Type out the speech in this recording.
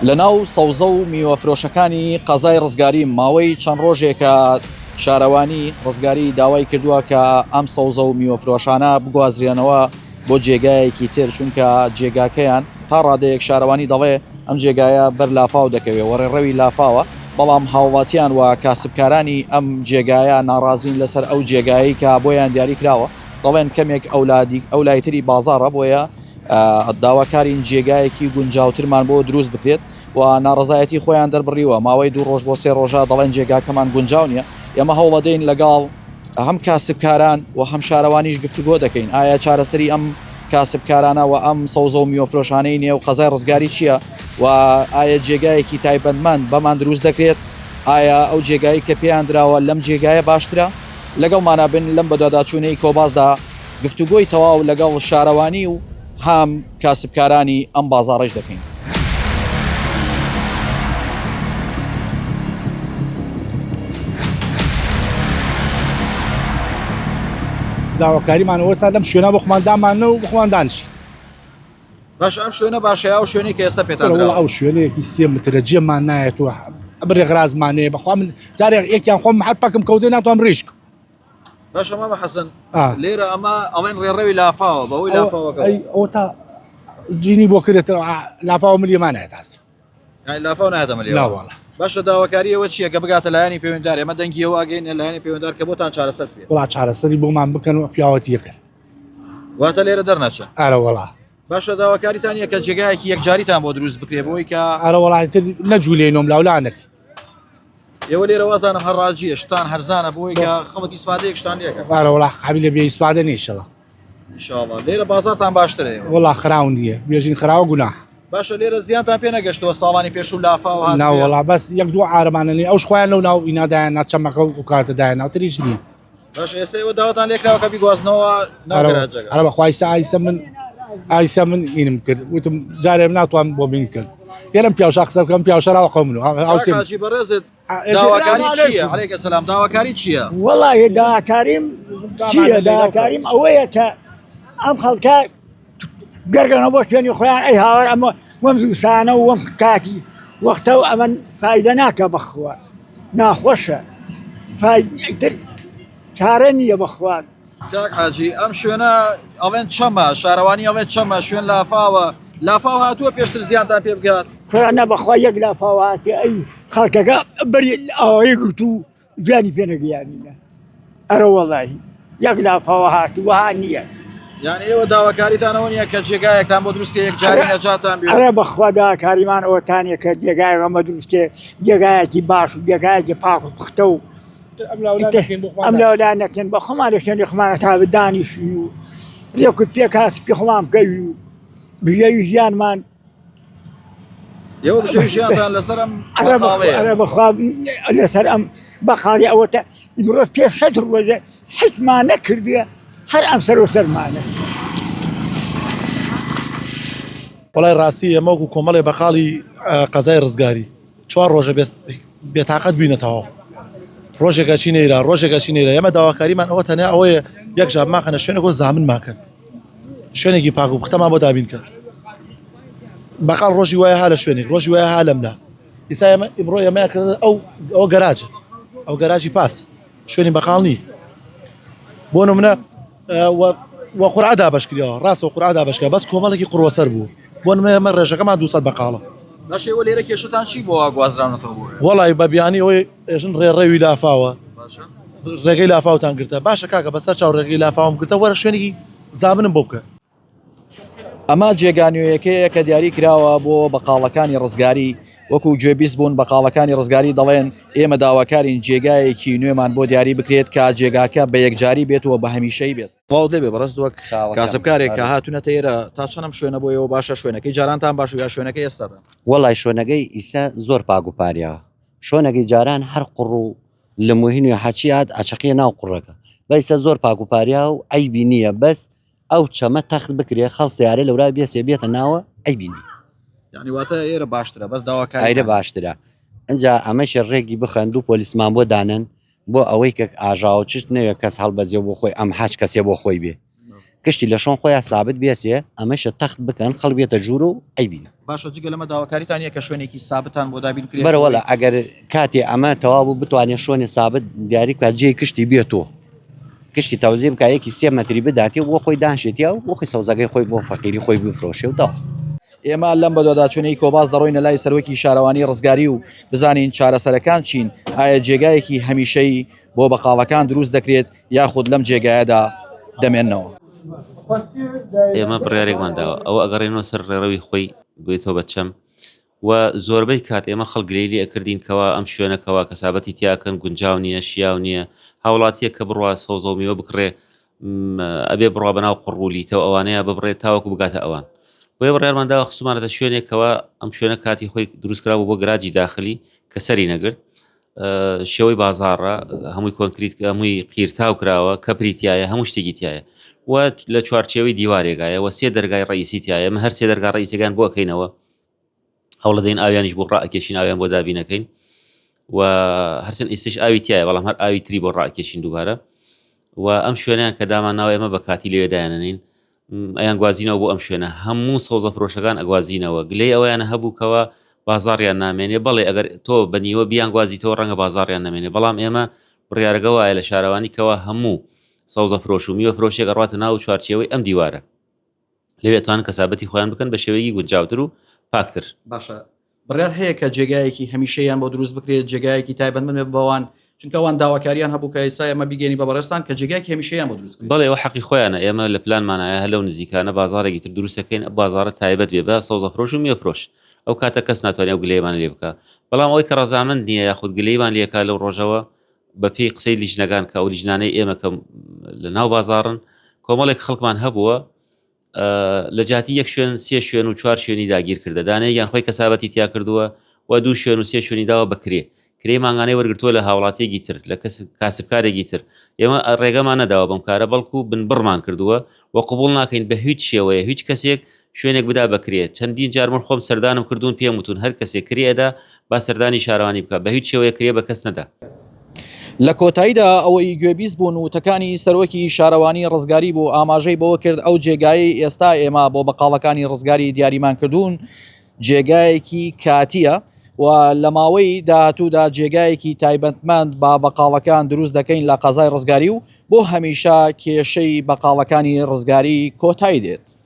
لەناو سەوزە و میوەفرۆشەکانی قەزای ڕزگاری ماوەی چەند ڕۆژێکە شارەوانی ڕزگاری داوای کردووە کە ئەم سەوزە و میوەفرۆشانە بگوازرێنەوە بۆ جێگایەکی تر چونکە جێگاکەیان تا ڕادەیەک شارەوانی دەڵێ ئەم جێگایە بەر لافاو دەکەوێت وەڕێڕەوی لافاوە بەڵام هاوڵاتیان و کاسبکارانی ئەم جێگایە ناڕازین لەسەر ئەو جێگایی کە بۆیان دیاری کراوە دەڵێن کەمێک ئەولایتری بازارە بۆیە داواکارین جێگایەکی گونجاوترمان بۆ دروست بکرێت و ناڕزایەتی خۆیان دەربڕیوە ماوەی 2 ڕۆژ بۆ 3 ڕۆژە دەڵێن جێگاکەمان گونجاو نییە ئێمە هەوڵەدەین لەگەڵ هەم کاسبکاران و هەم شارەوانیش گفتوگۆ دەکەین ئایا چارەسەری ئەم کاسبکارانە و ئەم سەوزە و میوەفرۆشانەی نێو قەزای ڕزگاری چییە و ئایا جێگایەکی تایبەتمەند بەمان دروست دەکرێت ئایا ئەو جێگایی کە پێیان دراوە لەم جێگایە باشترە لەگەڵمانە بن لەم بەداداچوونەی کۆبازدا گفتوگۆی تەواو لەگەڵ شارەوانی و هەم کاسبکارانی ئەم بازاڕش دەکەین. داواکاریمانەوە تا لەم شوێنە بۆ خۆماندامانە و بۆ خۆمان دانیشین. باش ئەم شوێنە باشەیە و شوێنی کە ئێستا پێتان ئەو شوێنەیەکی 3 مترە جێمان نایەت و بڕێغرازمانەیە بەخوا من جارێک یەکیان خۆم هەر پاکم کەوتێ ناتوانم ڕیشک. باش ئەمە بە حەسەن لێرە ئەمە ئەڵێن ڕێڕەوی لافاوە بەوەی لافاوەکە ئەوە تا جینی بۆ کردێتەوە لافاوە ملیەمان نایەت هەست. لافاو نایەتە ملیەوە. ناوەڵە. باشە داواکاریەوە چییە کە بگاتە لایەنی پەیوەنددار ئێمە دەنگیەوە ئاگەینە لایەنی پەیوەنددار کە بۆتان چارەسەر بێت. وڵا چارەسەری بۆمان بکەن و پیاوەتی یەکەن. واتە لێرە دەرنەچە. ئارە وڵا. باشە داواکاریتان یە کە جێگایەکی یەکجاریتان بۆ دروست بکرێ بۆی کە ئارە وڵاتر نەجوولێنۆم لاولانێک. ئێوە لێرە وازانم هەڕاجیە شتان هەرزانە بۆی کە خەڵک ئیسفادەیەک شتان لێکە. ئارە وڵا قابلە بێ ئیسفادە نیە ئینشەڵا. ئینشاڵڵا لێرە بازارتان باشترە. وڵا خراو نییە بێژین خراوە گوناح. باشە لێرە زیانتان پێ نەگەشتەوە ساڵانی پێش و لافاو هات. ناوەڵا بەس یەک دوو عارەمانە ئەوش خۆیان لەو ناو ئینادایان ناچەمەکە و کاتەدایان ناوتریش نییە. باش ئێستا ئێوە داواتان لێکراوە کە بیگوازنەوە ناگەراجەکە. ئەرە بەخوای ئایسە من ئینم کرد وتم جارێ ناتوان بۆ بین کرد. یەرم پیاوشا قسە بکەم پیاوشەراوە قەومن و حاجی بەڕێزت داواکاری چییە؟ عەلەیکە سەلام داواکاری چییە؟ وەڵی داواکاریم چییە؟ داواکاریم ئەوەیە کە ئەم خەڵکە گەرگەنەوە بۆ شوێنی خۆیان ئەی هاوار ئەمە وەم زووسانە و وەم کاتی وەختە و ئەمە فایدە ناکە بەخوا ناخۆشە فایدەتر چارە نییە بەخوا. کاک حاجی ئەم شوێنە ئەڵێن چەمە شارەوانی ئەڵێن چەمە شوێن لافاوە لافاو هاتووە پێشتر زیانتان پێ بگات کورانە بەخوا یەک لافاو هاتی ئەی خەڵکەکە بەری ئەوەی گرت و ژیانی پێ نەگەیانینە ئەرە وەڵاهی یەک لافاوە هاتی وەها نییە. یعنی ئێوە داواکاریتانەوە نییە کە جێگایەکتان بۆ دروستکە یەک جاری نەجاتان بێت. ئەرە بەخوا داواکاریمان ئەوەتانە کە جێگای ئەمە دروستکە جێگایەکی باش و جێگایەکی پاک و پختە و ئەم لاولا نەکەن بە خۆمان لە شوێنی خۆمانە تا بدانیشی و ڕێکوت پێ کاسی پێ خۆمان بکەوی و بژێوی ژیانمان ئێوە بژێوی ژیانتان لەسەر ئەم ئەرە بەخوا لەسەر ئەم بەقاڵی ئەوەتە مرۆڤ پێ 6 ڕۆژە حیسمان نەکردیە هەر ئەم سەر و سەرمانە. وڵای ڕاستی ئەمە وەکو کۆمەڵێ بەقاڵی قەزای ڕزگاری 4 ڕۆژە بێتاقەت بووینەتەوە ڕۆژێکە چینەیرا ڕۆژێکە چینەیرە ئێمە داواکاریمان ئەوە تەنیا ئەوەیە یەک ژاب ماخەنە شوێنێکۆ زامن ماکەن شوێنێکی پاک و پختەمان بۆ دابین کرد بەقاڵ ڕۆژی وایە ها لە شوێنێک ڕۆژی وایە ها لەمدا ئیسا ئیمڕۆ ئێمە کرد ئەو گەراجە ئەو گەراجی پاس شوێنی بەقاڵ نی بۆ نمونە وە قورعەدا بەشکریەوە ڕاستەوە قورعەدا بەشکە بەس کۆمەڵێکی قڕوەسەر بوو بۆ نمونە ئێمە ڕێژەکەمان 200 بەقاڵە. باش ئێوە لێرە کێشتان چی بۆ گوازراونەتەوە بوو؟ وەڵی بە بیانی ئەوەی ئێژن ڕێڕەوی لافاوە ڕێگەی لافاوتان گرتە باشە کاکە بەسەر چاو ڕێگەی لافاوم گرتە وەرە شوێنێکی زامنم بۆ بکە. ئەمە جێگانوویەکەیە کە دیاری کراوە بۆ بەقاڵەکانی ڕزگاری وەکو گوێبیست بوون بەقاڵەکانی ڕزگاری دەڵێن ئێمە داواکارین جێگایەکی نوێمان بۆ دیاری بکرێت کە جێگاکە بە یەکجاری بێتەوە بە هەمیشەی بێت. واو دەبێ بەڕست وەک کاسبکارێک کە هاتوونەتە ئێرە تا چەندەم شوێنە بۆ ئێوە باشە شوێنەکەی جارانتان باش و یا شوێنەکەی ئێستادا؟ وەڵای شوێنەکەی ئیسا زۆر پاک و پاریەوە شوێنەکەی جاران هەر قوڕ و لە موهین و حەچیات ئەچەقیە ناو قوڕەکە بەیسە زۆر پاک و پاریا و ئەیبی نییە بەس ئەو چەمە تەخت بکرێ خەڵ سیارە لەورا بێسێ بێتە ناوە ئەیبینی یعنی واتە ئێرە باشترە بەس داواکاری ئایرە باشترە ئەجا ئەمەشە ڕێکی بخەند و پۆلیسمان بۆ دانن بۆ ئەوەی کە ئاژاوە چشت نەوێت کەس هەڵبەجێ بۆ خۆی ئەم هاچ کەسێ بۆ خۆی بێ کشتی لە شۆن خۆیان سابت بێسێ ئەمەشە تەخت بکەن خەڵ بێتە ژوور و ئەیبینە باشە جگە لەمە داواکاریتان کە شوێنێکی سابتان بۆ دابین کرێت بەرەوەڵە ئەگەر کاتێ ئەمە تەواو بوو بتوانێت شۆنی سابت دیاری بکات جێی کشتی بێتەوە کشتی تەوزی بکە یەکی 3 مەتری بداتێ بۆ خۆی دانشێتیا و بۆ خۆی سەوزەکەی خۆی بۆ فەقیری خۆی بفرۆشێ و داوە ئێمە لەم بەدۆداچوونەی کۆباس دەڕۆینە لای سەرۆکی شارەوانی ڕزگاری و بزانین چارەسەرەکان چین ئایا جێگایەکی هەمیشەی بۆ بەقاڵەکان دروست دەکرێت یاخود لەم جێگایەدا دەمێننەوە ئێمە بڕیارێکمان داوە ئەوە ئەگەڕێنەوە سەر ڕێڕەوی خۆی بێتەوە بەچەم و زۆربەی کات ئێمە خەڵگرێلی ئەکردینکەوە ئەم شوێنەکەەوە کەسابەتی تیاکەن گونجاو نییە شیاو نییە هاوڵاتیە کە بڕوا سەوزە و میوە بکڕێ ئەبێ بڕوا بەناو قڕولیتەوە ئەوانەیە ببڕێت تاوەکو بگاتە ئەوان بۆیە بڕیارمانداوە خسومانەتە شوێنێکەوە ئەم شوێنە کاتی خۆی دروستکراوە بۆ گراجی داخلی کە سەری نەگرت شێوەی بازاڕە هەمووی کۆنکریت هەمووی قیرتاو کراوە کەپریتایە هەموو شتێکی تایە و لە چوارچێوەی دیوارێگایەوە 3 دەرگای ڕئیسی تایە من هەر 3 دەرگا ڕئیسەکان بۆ ئەکەینەوە هەوڵە دەین ئاویانیش بۆ ڕائکێشین ئاویان بۆ دابینەکەین و هەرچەند ئیسش ئاوی تایە بەڵام هەر ئاوی تری بۆ ڕائکێشین دووبارە و ئەم شوێنیان کە دامانناوە ئێمە بە کاتی لێوێدایانەنین ئەیان گوازینەوە بۆ ئەم شوێنە هەموو سەوزە فرۆشەکان ئەگوازینەوە گلەی ئەویانە هەبووکەوە بازاڕیان نامێنێ بەڵێ ئەگەر تۆ بەنیوە بیان گوازیتەوە ڕەنگە بازاڕیان نامێنێ بەڵام ئێمە بڕیارەکە وایە لە شارەوانیکەوە هەموو سەوزە فرۆش و میوە فرۆشێک ئەڕاتە ناو چوارچێوەی ئەم دیوارە لەوێتوان کەسابەتی خۆیان بکەن بە شێوەیەکی گونجاوتر و پاکتر باشە بڕیار هەیە کە جێگایەکی هەمیشەیان بۆ دروست بکرێت جێگایەکی تایبەتمەند بەوان چونکەوان داواکاریان هەبوو کە ئێستا ئەمە بیگەنی بە بەڕێستان کە جێگایەکی هەمیشەیان بۆ دروست بەڵێ ئەوە حەقی خۆیانە ئێمە لە پلانمانایە هەلەو نزیکانە بازارێکی تر دروستەکەین بازارە تایبەت بێ بە سەوزە فرۆش و میوە فرۆش ئەو کاتە کەس ناتوانێت ئەو گلەیەمان لێ بکە بەڵام ئەوەی کە ڕەزامەند نییە یاخود گلەیمان لێکا لەو ڕۆژەوە بە پێی قسەی لیژنەکان کە ئەو لیژنانەی ئێمە کە لە ناو بازاڕن کۆمەڵێک خەڵکمان هەبووە لە جاتی 1 شوێن 3 شوێن و 4 شوێنی داگیر کردە دانەیە یان خۆی کەسابەتی تیا کردووە و 2 شوێن و 3 شوێنی داوە بکرێ کرێ ماگانەی وەرگرتووە لە هاوڵاتیەکی تر لە کاسبکارێکی تر ئێمە ڕێگەمان نەداوە بەم کارە بەڵکو بنبڕمان کردووە و قبول ناکەین بە هیچ شێوەیە هیچ کەسێک شوێنێک بدا بکرێت چەندین جار من خۆم سەردانم کردوون پێم وتون هەر کەسێک کرێدا با سەردانی شارەوانی بکە بە هیچ شێوەیە کرێ بە کەس نەدا لە کۆتاییدا ئەوەی گوێبیست بوون وتەکانی سەرۆکی شارەوانی ڕزگاری بۆ ئاماژەی بەوە کرد ئەو جێگایی ئێستا ئێمە بۆ بەقاڵەکانی ڕزگاری دیاریمان کردوون جێگایەکی کاتیە و لە ماوەی داهاتوودا جێگایەکی تایبەتمەند با بەقاڵەکان دروست دەکەین لە قەزای ڕزگاری و بۆ هەمیشە کێشەی بەقاڵەکانی ڕزگاری کۆتایی دێت.